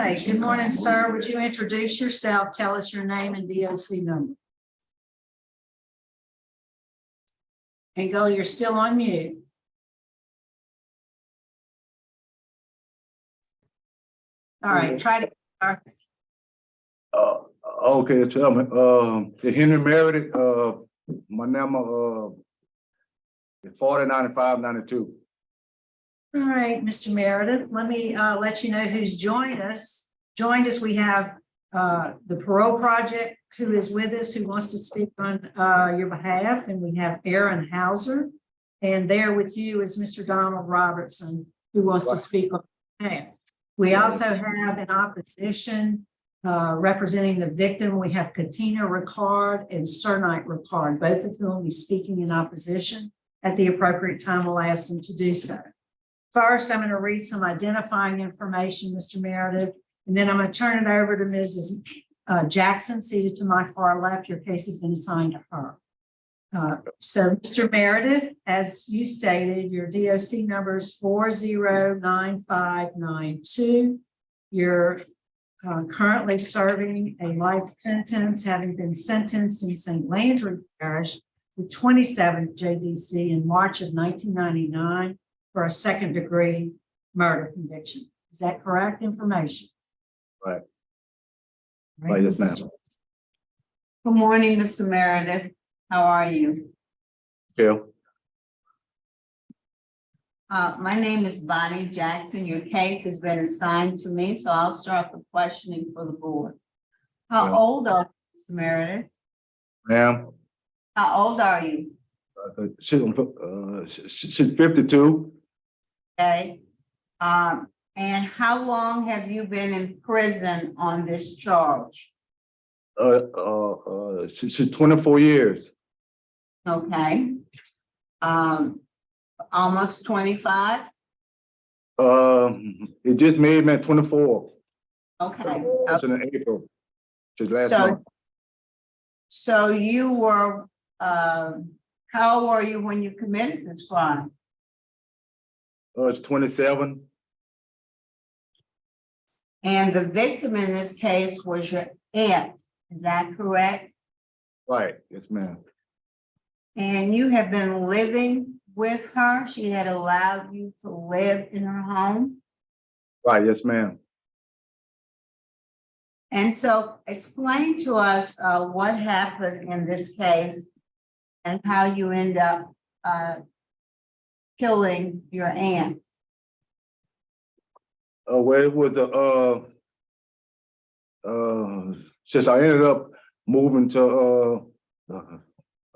right, good morning, sir. Would you introduce yourself? Tell us your name and DOC number. And go, you're still on mute. All right, try to. Okay, gentlemen. Henry Merredith. My number is 409592. All right, Mr. Meredith, let me let you know who's joined us. We have the Parole Project who is with us, who wants to speak on your behalf, and we have Aaron Hauser. And there with you is Mr. Donald Robertson, who wants to speak on your behalf. We also have in opposition representing the victim. We have Katina Ricard and Sernite Ricard, both of whom will be speaking in opposition. At the appropriate time, we'll ask them to do so. First, I'm going to read some identifying information, Mr. Meredith, and then I'm going to turn it over to Mrs. Jackson, seated to my far left. Your case has been assigned to her. So, Mr. Meredith, as you stated, your DOC number is 409592. You're currently serving a life sentence, having been sentenced in St. Landry Parish, the 27th JDC in March of 1999 for a second-degree murder conviction. Is that correct information? Right. Right, Yes, ma'am. Good morning, Mr. Meredith. How are you? Yeah. My name is Bonnie Jackson. Your case has been assigned to me, so I'll start the questioning for the board. How Yeah. old are you, Mr. Meredith? Ma'am. How old are you? She's 52. Okay. And how long have you been in prison on this charge? She's 24 years. Okay. Almost 25? It just made me 24. Okay. It's in April. Just last So, month. so you were, how old were you when you committed this crime? It's 27. And the victim in this case was your aunt, is that correct? Right. Yes, ma'am. And you have been living with her? She had allowed you to live in her home? Right. Yes, ma'am. And so explain to us what happened in this case and how you end up killing your aunt. Well, it was since I ended up moving to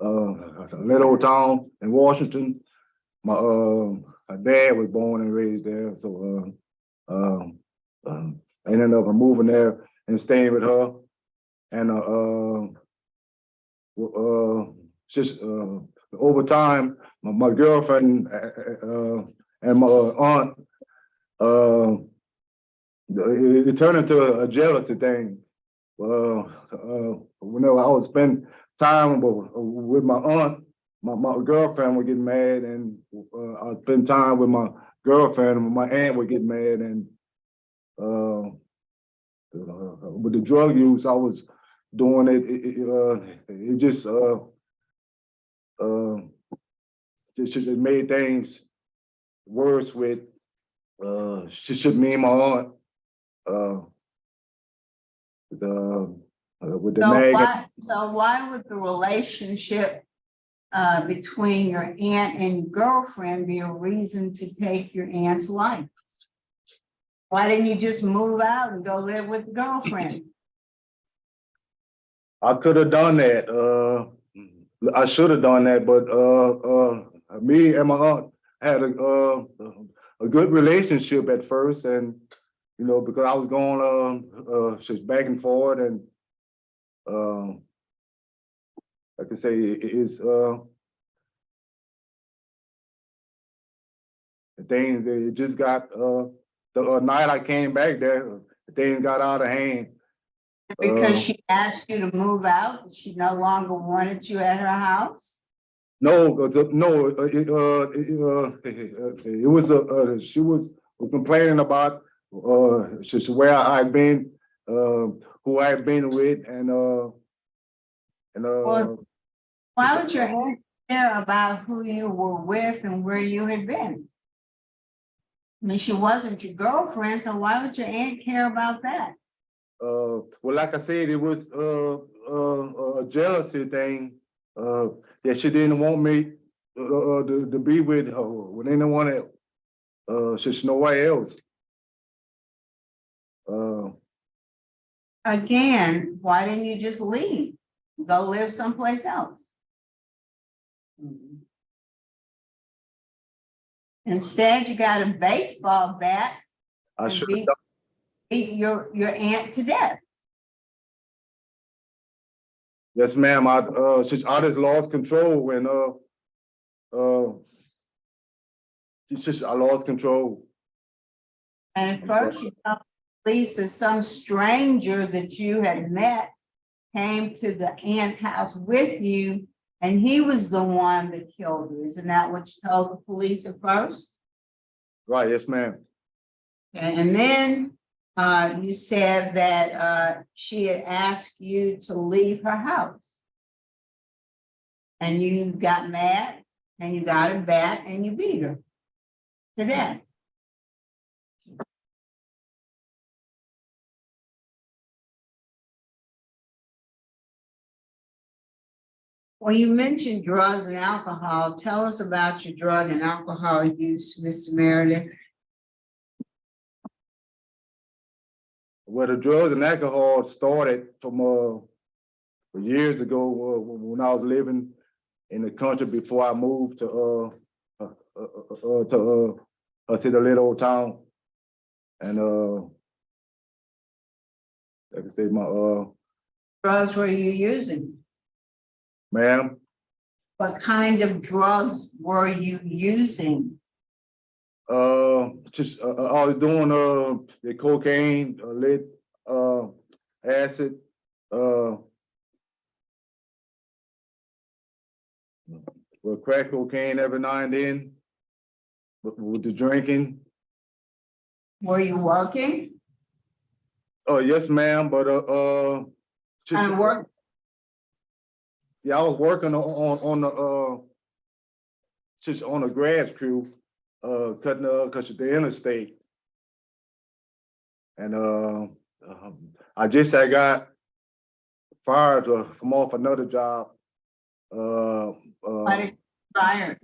a little old town in Washington. My dad was born and raised there, so I ended up moving there and staying with her. And just over time, my girlfriend and my aunt, it turned into a jealousy thing. Whenever I would spend time with my aunt, my girlfriend would get mad, and I'd spend time with my girlfriend, and my aunt would get mad. And with the drug use I was doing, it just made things worse with me and my aunt. With the nagging. So why would the relationship between your aunt and your girlfriend be a reason to take your aunt's life? Why didn't you just move out and go live with the girlfriend? I could have done that. I should have done that, but me and my aunt had a good relationship at first, and you know, because I was going just back and forth, and like I say, it's the thing. It just got the night I came back there, things got out of hand. Because she asked you to move out, she no longer wanted you at her house? No, it was she was complaining about it's just where I've been, who I've been with, and Well, why would your aunt care about who you were with and where you had been? I mean, she wasn't your girlfriend, so why would your aunt care about that? well, like I said, it was a jealousy thing. Yeah, she didn't want me to be with her with anyone else. Just nobody else. Again, why didn't you just leave? Go live someplace else? Instead, you got a baseball bat I and should. beat your aunt to death. Yes, ma'am. I just lost control when I lost control. And at first, you thought at least that some stranger that you had met came to the aunt's house with you, and he was the one that killed her. Isn't that what you told the police at first? Right. Yes, ma'am. And then you said that she had asked you to leave her house. And you got mad and you got a bat and you beat her to death. Well, you mentioned drugs and alcohol. Tell us about your drug and alcohol use, Mr. Meredith. Well, the drugs and alcohol started from years ago when I was living in the country before I moved to the little old town, and like I say, my Drugs were you using? ma'am, What kind of drugs were you using? just I was doing the cocaine, lead, acid, well, crack cocaine every now and then, with the drinking. Were you working? Oh, yes, ma'am, but just And work, yeah, I was working on the just on a grass crew, cutting the interstate, and I got fired from off another job. why did you fire?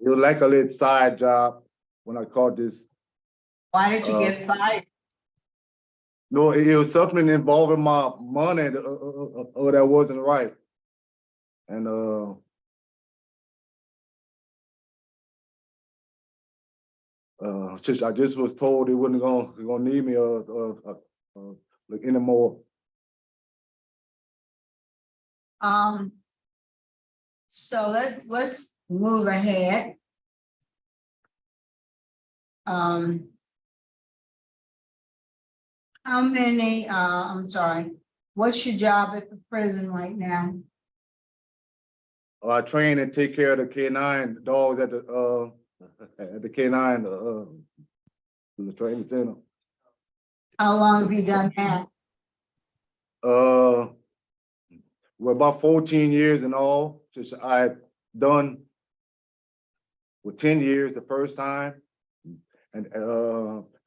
It was like a little side job when I caught this. Why did you get fired? No, it was something involving my money that wasn't right, and I just was told they wasn't gonna need me like anymore. So let's move ahead. How many, I'm sorry, what's your job at the prison right now? I train and take care of the K9 dogs at the K9 the training center. How long have you done that? Well, about 14 years in all. Just I've done with 10 years the first time, and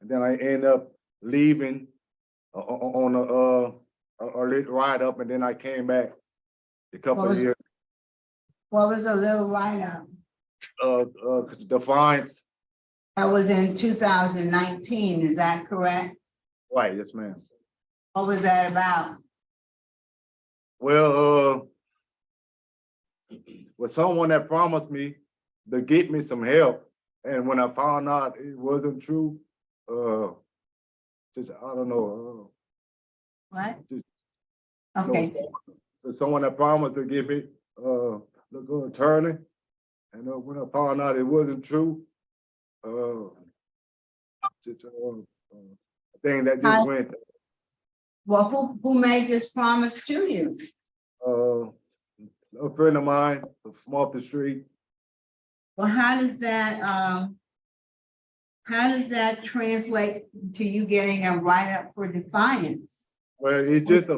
then I end up leaving on a little ride up, and then I came back a couple of years. What was a little write-up? Defiance. That was in 2019, is that correct? Right, yes, ma'am. What was that about? Well, with someone that promised me to get me some help, and when I found out it wasn't true, just I don't know. What? Just, Okay, so someone that promised to give me the attorney, and when I found out it wasn't true, just a thing that just went. well, who made this promise to you? A friend of mine from off the street. Well, how does that how does that translate to you getting a write-up for defiance? Well, it's just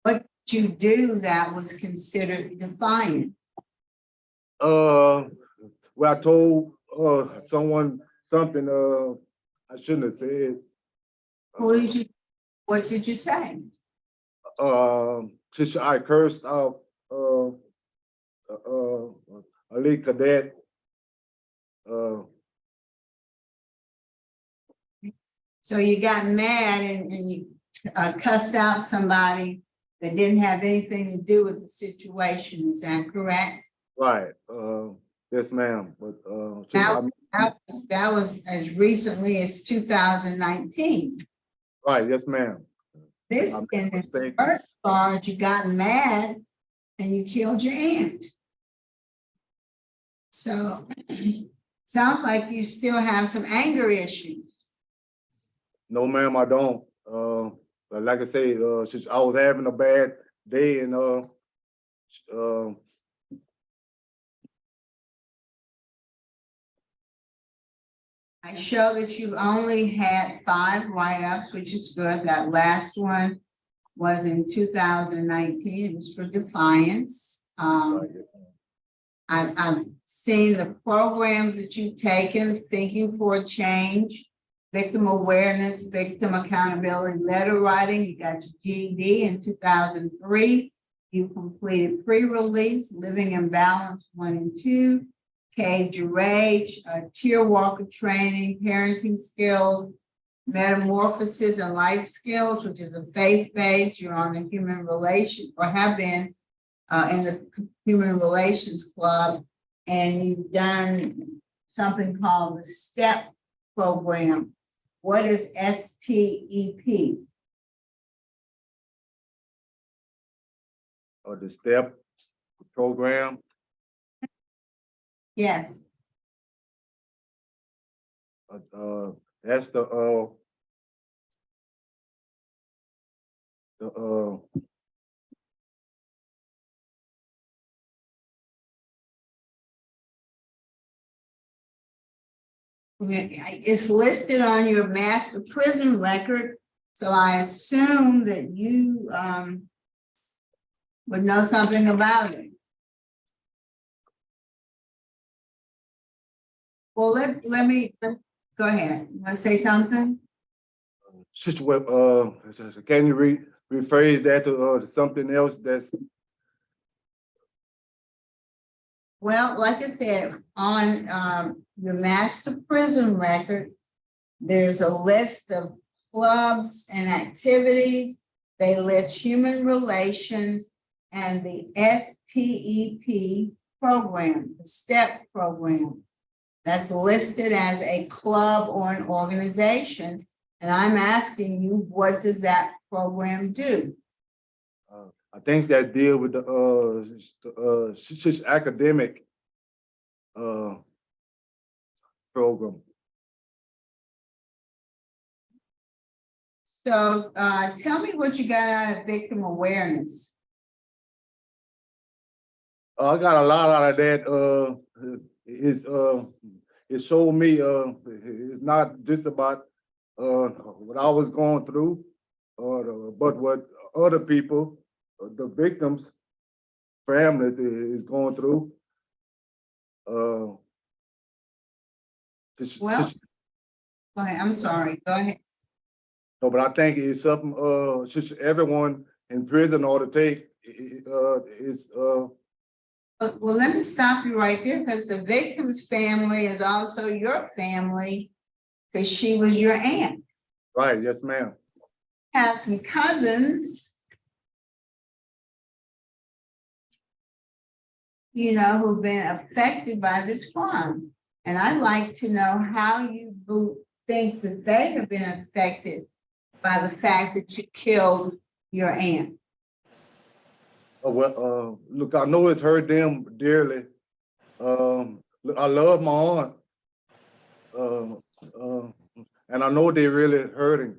What did you do that was considered defiant? well, I told, someone something, I shouldn't have said. What did you say? Just I cursed out, a lead cadet, So you got mad and you cussed out somebody that didn't have anything to do with the situation, is that correct? right, yes, ma'am, but, Now, that was as recently as 2019. right, yes, ma'am. This, I in made a the mistake. first charge, you got mad and you killed your aunt. So, sounds like you still have some anger issues. No, ma'am, I don't. But like I say, since I was having a bad day and, I show that you only had 5 write-ups, which is good. That last one was in 2019. It was for defiance. I've seen the programs that you've taken, Thinking for a Change, Victim Awareness, Victim Accountability, Letter Writing. You got your GED in 2003. You completed pre-release, Living in Balance 1 and 2, Cage Your Rage, Tier Walker Training, Parenting Skills, Metamorphosis and Life Skills, which is a faith-based. You're on the Human Relations, or have been in the Human Relations Club, and you've done something called the STEP program. What is STEP? or the STEP program, Yes. that's the, It's listed on your master prison record, so I assume that you would know something about it. Well, go ahead. You want to say something? can you rephrase that to something else that's, Well, like I said, on your master prison record, there's a list of clubs and activities. They list human relations and the STEP program, the STEP program. That's listed as a club or an organization. And I'm asking you, what does that program do? I think that deal with the academic program. So tell me what you got out of victim awareness. I got a lot out of that. It showed me it's not just about what I was going through, but what other people, the victims' families is going through. Well, go ahead. I'm sorry. Go ahead. No, but I think it's something just everyone in prison ought to take. Well, let me stop you right there, because the victim's family is also your family, because she was your aunt. Right, yes, ma'am. Have some cousins, you know, who've been affected by this crime. And I'd like to know how you think that they have been affected by the fact that you killed your aunt. Well, look, I know it's hurt them dearly. Look, I love my aunt, and I know they're really hurting.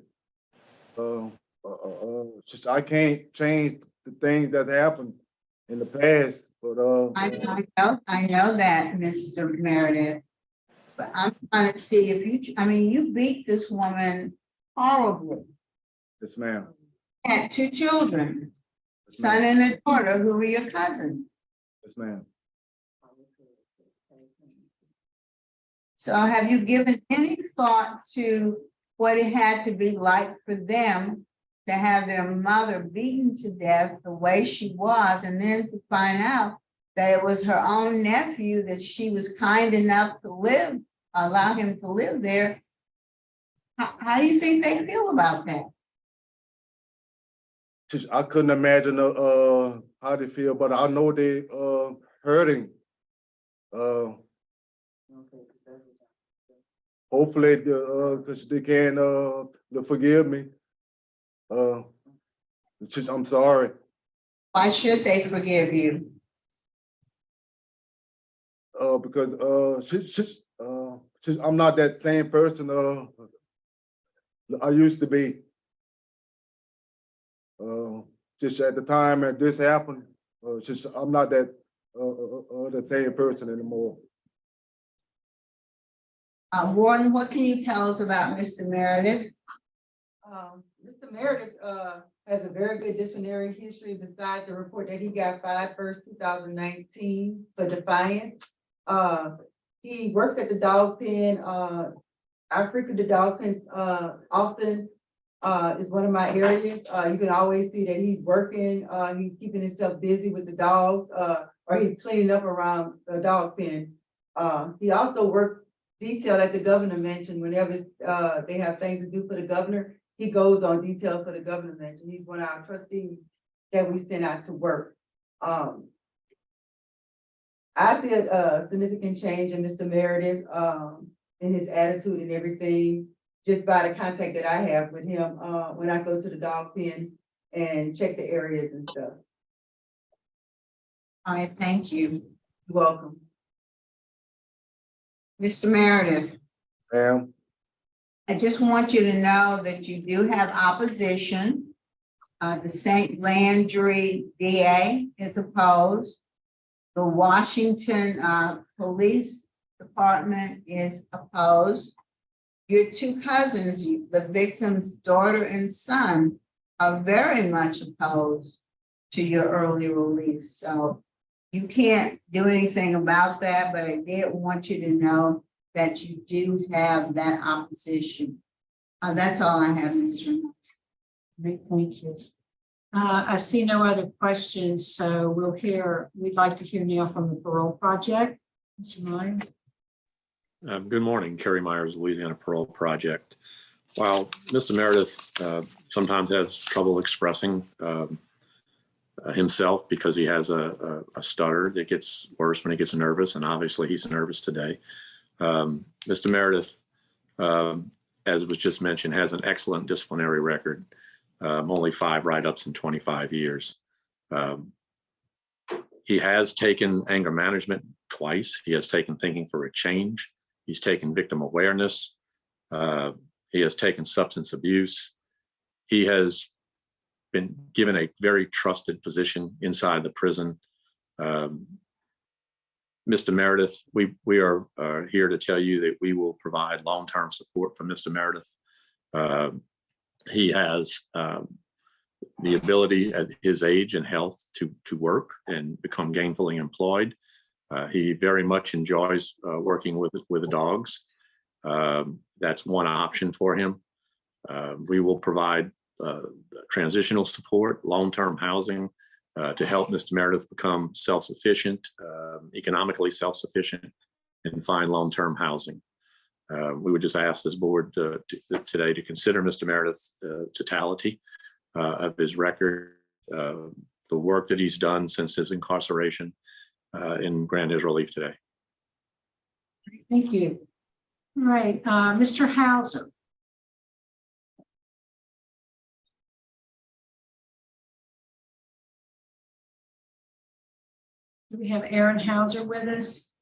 Just I can't change the things that happened in the past, but I know that, Mr. Meredith. But I'm trying to see if you, I mean, you beat this woman horribly. Yes, ma'am. Had two children, Yes, ma'am. son and a daughter who were your cousin. Yes, ma'am. So have you given any thought to what it had to be like for them to have their mother beaten to death the way she was, and then to find out that it was her own nephew that she was kind enough to allow him to live there? How do you think they feel about that? Just, I couldn't imagine how they feel, but I know they hurting. Hopefully, cause they can they forgive me. It's just, I'm sorry. Why should they forgive you? Because I'm not that same person I used to be. Just at the time that this happened, just I'm not that the same person anymore. Warden, what can you tell us about Mr. Meredith? Mr. Merredith has a very good disciplinary history besides the report that he got 5/1/2019 for defiance. He works at the dog pen. I frequent the dog pen often. Is one of my areas. You can always see that he's working, he's keeping himself busy with the dogs, or he's cleaning up around the dog pen. He also works detail, like the governor mentioned, whenever they have things to do for the governor, he goes on detail for the governor mentioned. He's one of our trustees that we send out to work. I see a significant change in Mr. Meredith, in his attitude and everything, just by the contact that I have with him, when I go to the dog pen and check the areas and stuff. All right, thank you. You're welcome. Mr. Meredith, Ma'am. I just want you to know that you do have opposition. The St. Landry DA is opposed. The Washington Police Department is opposed. Your two cousins, the victim's daughter and son, are very much opposed to your early release. So you can't do anything about that, but I did want you to know that you do have that opposition. That's all I have, Mr. Great, thank you. I see no other questions, so we'd like to hear now from the Parole Project. Mr. Meyer. Good morning, Kerry Myers, Louisiana Parole Project. While Mr. Meredith sometimes has trouble expressing himself because he has a stutter that gets worse when he gets nervous, and obviously he's nervous today. Mr. Meredith, as was just mentioned, has an excellent disciplinary record, only 5 write-ups in 25 years. He has taken anger management twice. He has taken thinking for a change. He's taken victim awareness. He has taken substance abuse. He has been given a very trusted position inside the prison. Mr. Meredith, we are here to tell you that we will provide long-term support for Mr. Meredith. He has the ability at his age and health to work and become gainfully employed. He very much enjoys working with the dogs. That's one option for him. We will provide transitional support, long-term housing to help Mr. Meredith become self-sufficient, economically self-sufficient, and find long-term housing. We would just ask this board today to consider Mr. Meredith's totality of his record, the work that he's done since his incarceration, and grant his relief today. Thank you. All right, Mr. Hauser. Do we have Aaron Hauser with us?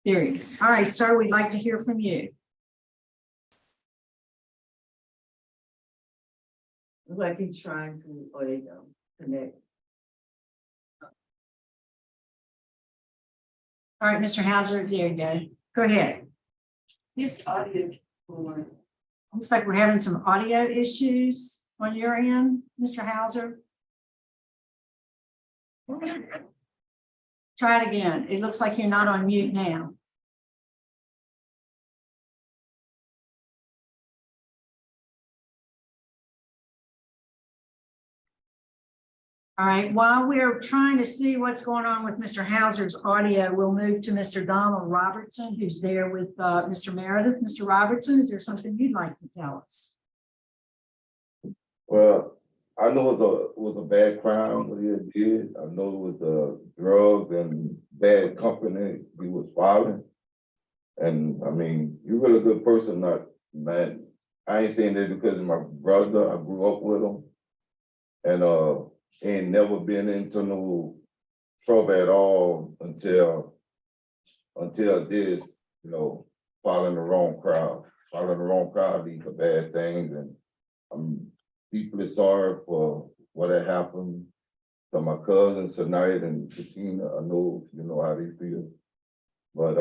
There he is. All right, sir, we'd like to hear from you. Looks like he's trying to, oh, there you go, connect. All right, Mr. Hauser, there you go. Go ahead. This audio for Looks like we're having some audio issues on your end, Mr. Hauser. Try it again. It looks like you're not on mute now. All right, while we're trying to see what's going on with Mr. Hauser's audio, we'll move to Mr. Donald Robertson, who's there with Mr. Merredith. Mr. Robertson, is there something you'd like to tell us? Well, I know it was a bad crime what he had did. I know it was drugs and bad company he was following. And I mean, you're really a good person, not man. I ain't saying that because of my brother. I grew up with him. And ain't never been into no trouble at all until this, you know, following the wrong crowd. Following the wrong crowd leads to bad things, and I'm deeply sorry for what had happened to my cousins tonight and Christina. I know you know how they feel. But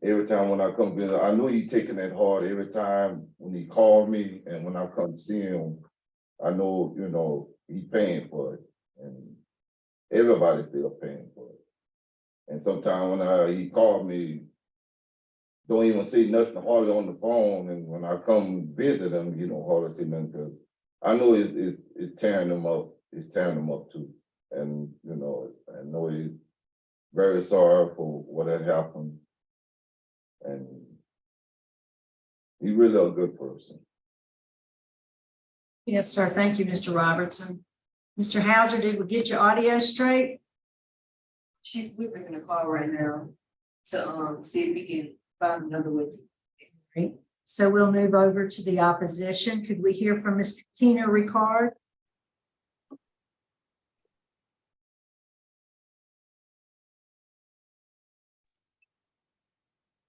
every time when I come visit, I know he taking it hard every time when he called me, and when I come see him, I know, you know, he's paying for it, and everybody's still paying for it. And sometimes when he called me, don't even say nothing hardly on the phone, and when I come visit him, you know, hardly say nothing, because I know it's tearing them up. It's tearing them up too. And, you know, I know he's very sorry for what had happened. And he's really a good person. Yes, sir. Thank you, Mr. Robertson. Mr. Hauser, did we get your audio straight? we're making a call right now to see if we can find another way to. Great. So we'll move over to the opposition. Could we hear from Ms. Tina Ricard?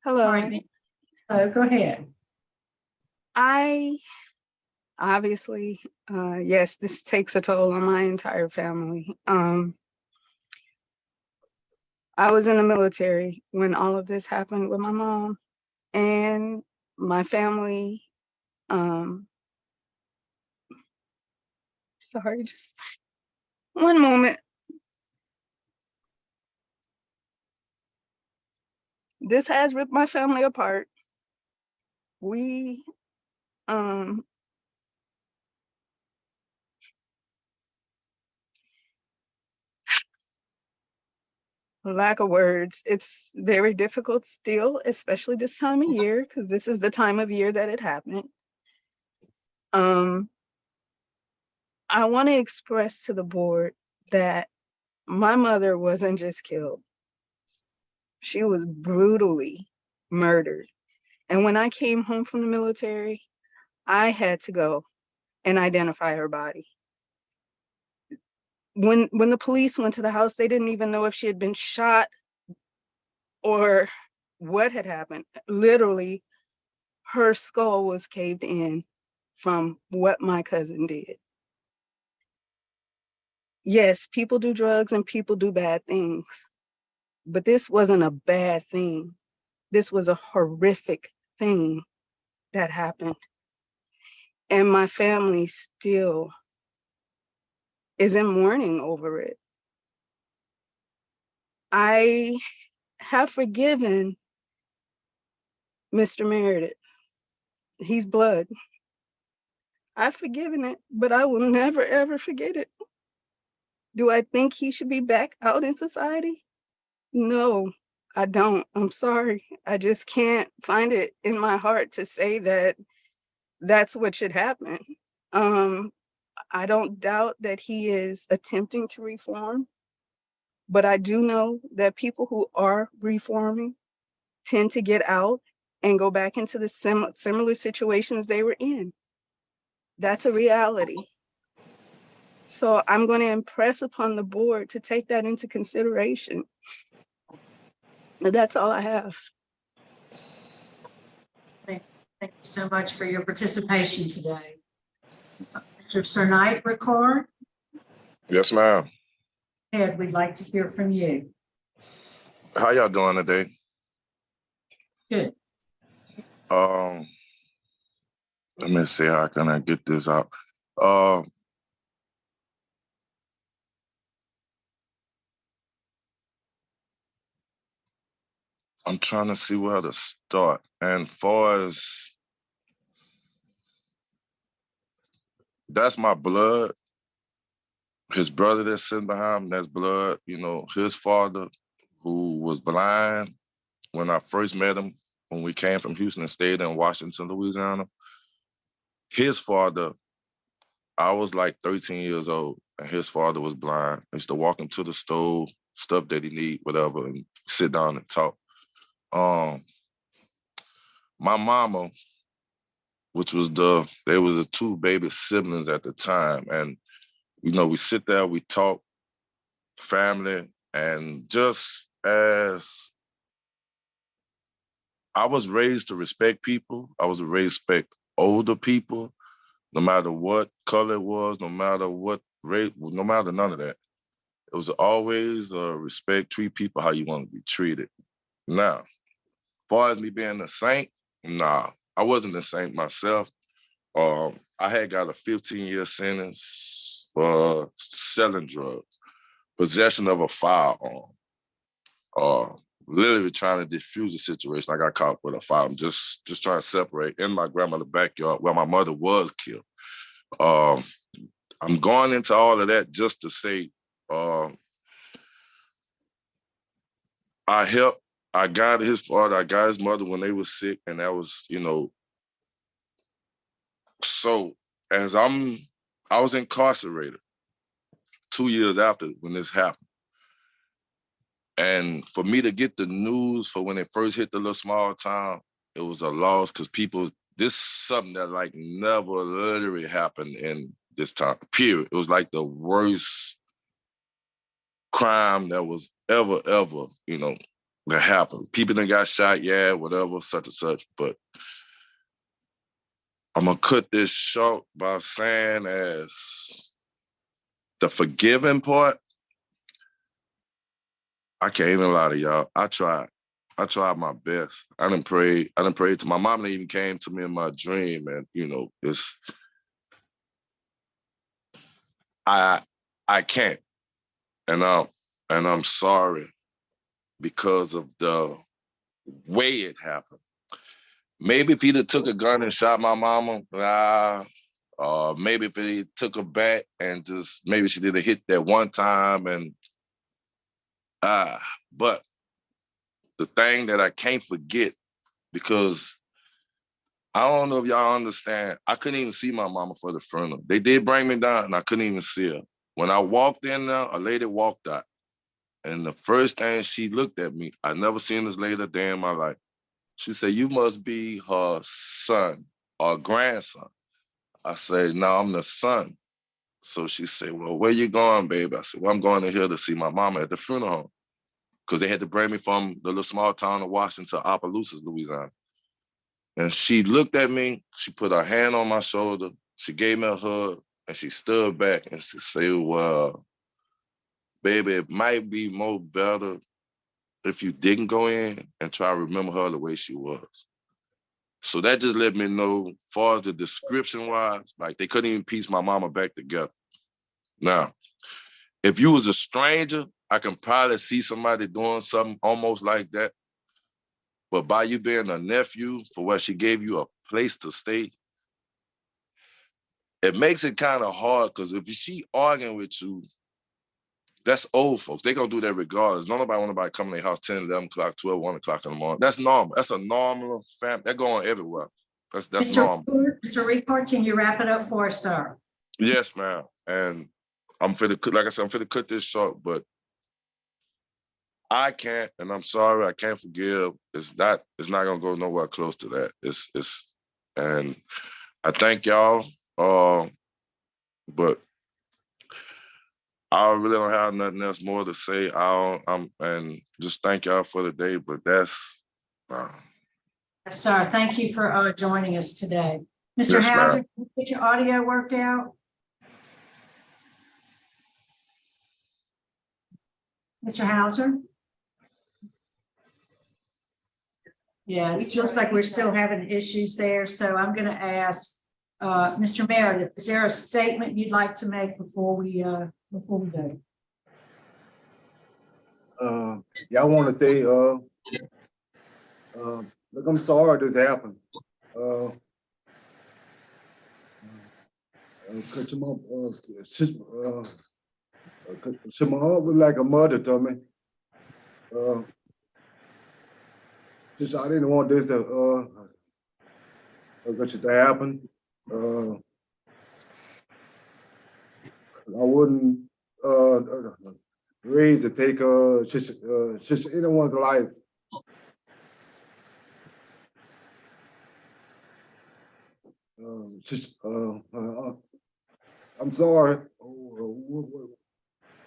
Hello. All right. Oh, go ahead. I obviously, yes, this takes a toll on my entire family. I was in the military when all of this happened with my mom and my family. Sorry, just one moment. This has ripped my family apart. We, lack of words. It's very difficult still, especially this time of year, because this is the time of year that it happened. I want to express to the board that my mother wasn't just killed. She was brutally murdered. And when I came home from the military, I had to go and identify her body. When the police went to the house, they didn't even know if she had been shot or what had happened. Literally, her skull was caved in from what my cousin did. Yes, people do drugs and people do bad things, but this wasn't a bad thing. This was a horrific thing that happened. And my family still is in mourning over it. I have forgiven Mr. Merredith. He's blood. I've forgiven it, but I will never, ever forget it. Do I think he should be back out in society? No, I don't. I'm sorry. I just can't find it in my heart to say that that's what should happen. I don't doubt that he is attempting to reform, but I do know that people who are reforming tend to get out and go back into the similar situations they were in. That's a reality. So I'm going to impress upon the board to take that into consideration. And that's all I have. Thank you so much for your participation today. Mr. Sir Knight Ricard, Yes, ma'am. Ed, we'd like to hear from you. How y'all doing today? Good. Let me see how can I get this out. Uh, I'm trying to see where to start. And far as that's my blood, his brother that's sitting behind him, that's blood. You know, his father, who was blind when I first met him, when we came from Houston and stayed in Washington, Louisiana. His father, I was like 13 years old, and his father was blind. I used to walk him to the stove, stuff that he need, whatever, and sit down and talk. My mama, which was they was the two baby siblings at the time, and you know, we sit there, we talk, family, and just as I was raised to respect people, I was raised to respect older people, no matter what color it was, no matter what race, no matter none of that. It was always respect, treat people how you want to be treated. Now, as far as me being a saint, nah, I wasn't a saint myself. I had got a 15-year sentence for selling drugs, possession of a firearm, literally trying to defuse the situation. I got caught with a firearm, just trying to separate in my grandmother's backyard where my mother was killed. I'm going into all of that just to say, I got his father, I got his mother when they were sick, and that was, you know, so as I was incarcerated 2 years after when this happened. And for me to get the news for when it first hit the little small town, it was a loss because this is something that like never literally happened in this time, period. It was like the worst crime that was ever, you know, that happened. People that got shot, yeah, whatever, such and such. But I'm gonna cut this short by saying as the forgiving part, I can't even lie to y'all. I tried my best. I done prayed to my mom. That even came to me in my dream, and you know, I can't, and I'm sorry because of the way it happened. Maybe if he'd have took a gun and shot my mama, maybe if he took her back and just maybe she did a hit that one time, and but the thing that I can't forget, because I don't know if y'all understand, I couldn't even see my mama for the funeral. They did bring me down and I couldn't even see her. When I walked in there, a lady walked out. And the first thing she looked at me, I never seen this lady a day in my life. She said, "You must be her son or grandson." I said, "No, I'm the son." So she said, "Well, where you going, baby?" I said, "Well, I'm going to here to see my mama at the funeral home." Because they had to bring me from the little small town of Washington to Opelousas, Louisiana. And she looked at me, she put her hand on my shoulder, she gave me a hug, and she stood back and she said, "Well, baby, it might be more better if you didn't go in and try to remember her the way she was." So that just let me know, as far as the description wise, like they couldn't even piece my mama back together. Now, if you was a stranger, I can probably see somebody doing something almost like that. But by you being a nephew, for what she gave you a place to stay, it makes it kind of hard, because if she arguing with you, that's old folks. They gonna do that regardless. Nobody want nobody come to their house 10, 11 o'clock, 12, 1 o'clock in the morning. That's normal. That's a normal family. They're going everywhere. That's normal. Mr. Rickard, can you wrap it up for us, sir? Yes, ma'am. And I'm finna, like I said, I'm finna cut this short, but I can't, and I'm sorry, I can't forgive. It's not gonna go nowhere close to that. And I thank y'all. But I really don't have nothing else more to say. And just thank y'all for the day. But that's Yes, sir. Thank you for joining us today. Mr. Yes, ma'am. Hauser, can you get your audio worked out? Mr. Hauser? Yeah, it looks like we're still having issues there, so I'm gonna ask, Mr. Meredith, is there a statement you'd like to make before we go? Yeah, I want to say, look, I'm sorry this happened. Cause my, my mom was like a mother to me. Just I didn't want this to happen. I wouldn't raise to take just anyone's life. I'm sorry.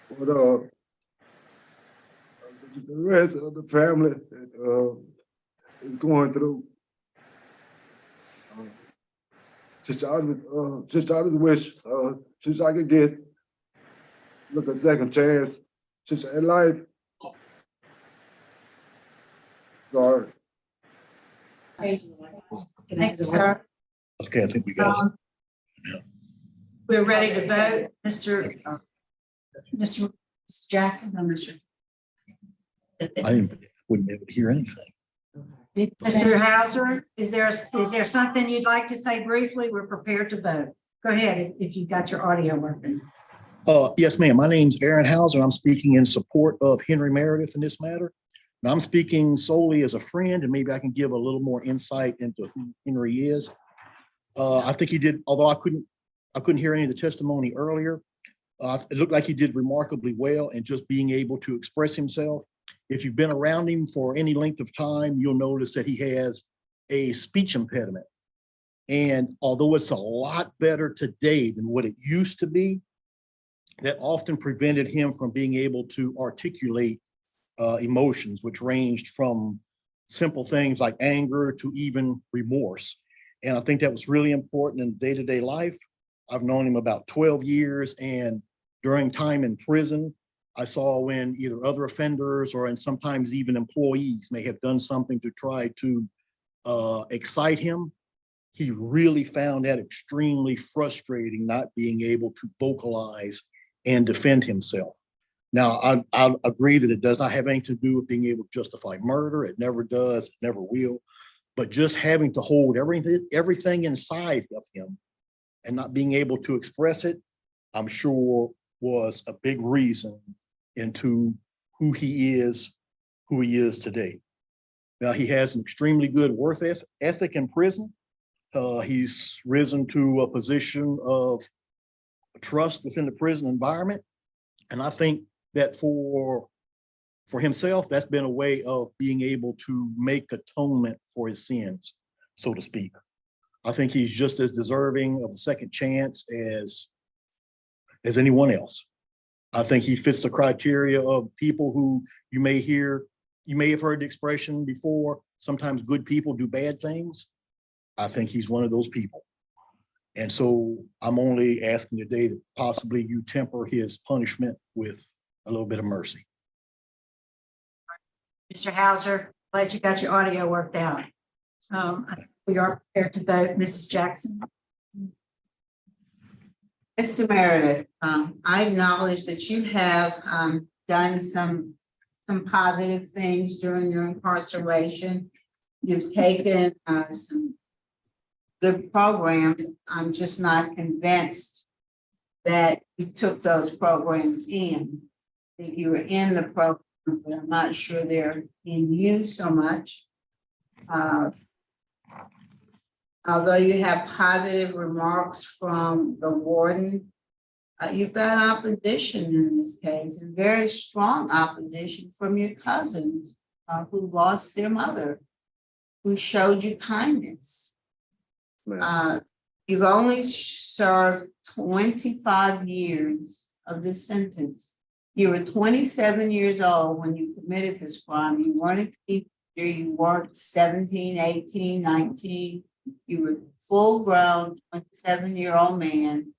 What the rest of the family is going through. Just I just wish just I could get look a second chance just in life. Sorry. Thank you, sir. Okay, I think we got it. We're ready to vote, Mr. Jackson. Wouldn't be able to hear anything. Mr. Hauser, is there something you'd like to say briefly? We're prepared to vote. Go ahead if you've got your audio working. Yes, ma'am. My name's Aaron Hauser. I'm speaking in support of Henry Meredith in this matter. Now, I'm speaking solely as a friend, and maybe I can give a little more insight into who Henry is. I think he did, although I couldn't hear any of the testimony earlier. It looked like he did remarkably well in just being able to express himself. If you've been around him for any length of time, you'll notice that he has a speech impediment. And although it's a lot better today than what it used to be, that often prevented him from being able to articulate emotions, which ranged from simple things like anger to even remorse. And I think that was really important in day-to-day life. I've known him about 12 years, and during time in prison, I saw when either other offenders or and sometimes even employees may have done something to try to excite him. He really found that extremely frustrating, not being able to vocalize and defend himself. Now, I agree that it does not have anything to do with being able to justify murder. It never does, it never will. But just having to hold everything inside of him and not being able to express it, I'm sure was a big reason into who he is today. Now, he has an extremely good work ethic in prison. He's risen to a position of trust within the prison environment. And I think that for himself, that's been a way of being able to make atonement for his sins, so to speak. I think he's just as deserving of a second chance as anyone else. I think he fits the criteria of people who you may have heard the expression before, sometimes good people do bad things. I think he's one of those people. And so I'm only asking today that possibly you temper his punishment with a little bit of mercy. Mr. Hauser, glad you got your audio worked out. We are prepared to vote. Mrs. Jackson. Mr. Meredith, I acknowledge that you have done some positive things during your incarceration. You've taken some good programs. I'm just not convinced that you took those programs in. I think you were in the program, but I'm not sure they're in you so much. Although you have positive remarks from the warden, you've got opposition in this case, and very strong opposition from your cousins who lost their mother, who showed you kindness. You've only served 25 years of this sentence. You were 27 years old when you committed this crime. You weren't a teenager, you weren't 17, 18, 19. You were full grown 27-year-old man,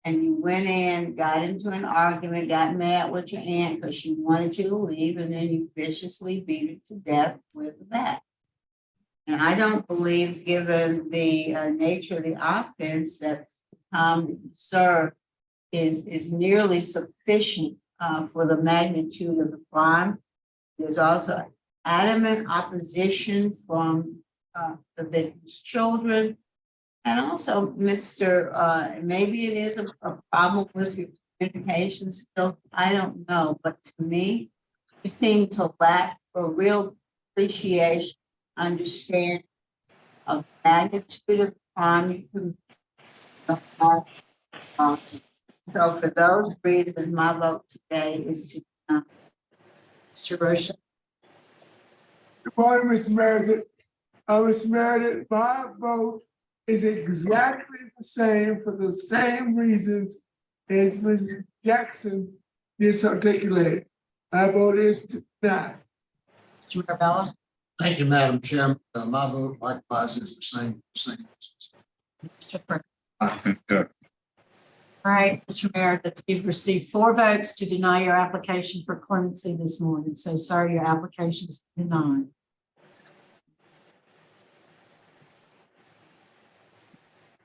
and you went in, got into an argument, got mad with your aunt because she wanted you to leave, and then you viciously beat her to death with a bat. And I don't believe, given the nature of the offense, that served is nearly sufficient for the magnitude of the crime. There's also adamant opposition from the victim's children. And also, Mr. Maybe it is a problem with your communication skills. I don't know, but to me, you seem to lack a real appreciation, understand of magnitude of the crime you commit. So for those reasons, my vote today is to deny. Mr. Rocha. Good morning, Mr. Meredith. Mr. Meredith, my vote is exactly the same for the same reasons as Ms. Jackson just articulated. My vote is to deny. Mr. Marabella. Thank you, Madam Chairman. My vote likewise is the same. Mr. Prince. I concur. All right, Mr. Meredith, you've received 4 votes to deny your application for clemency this morning. So, sir, your application is denied.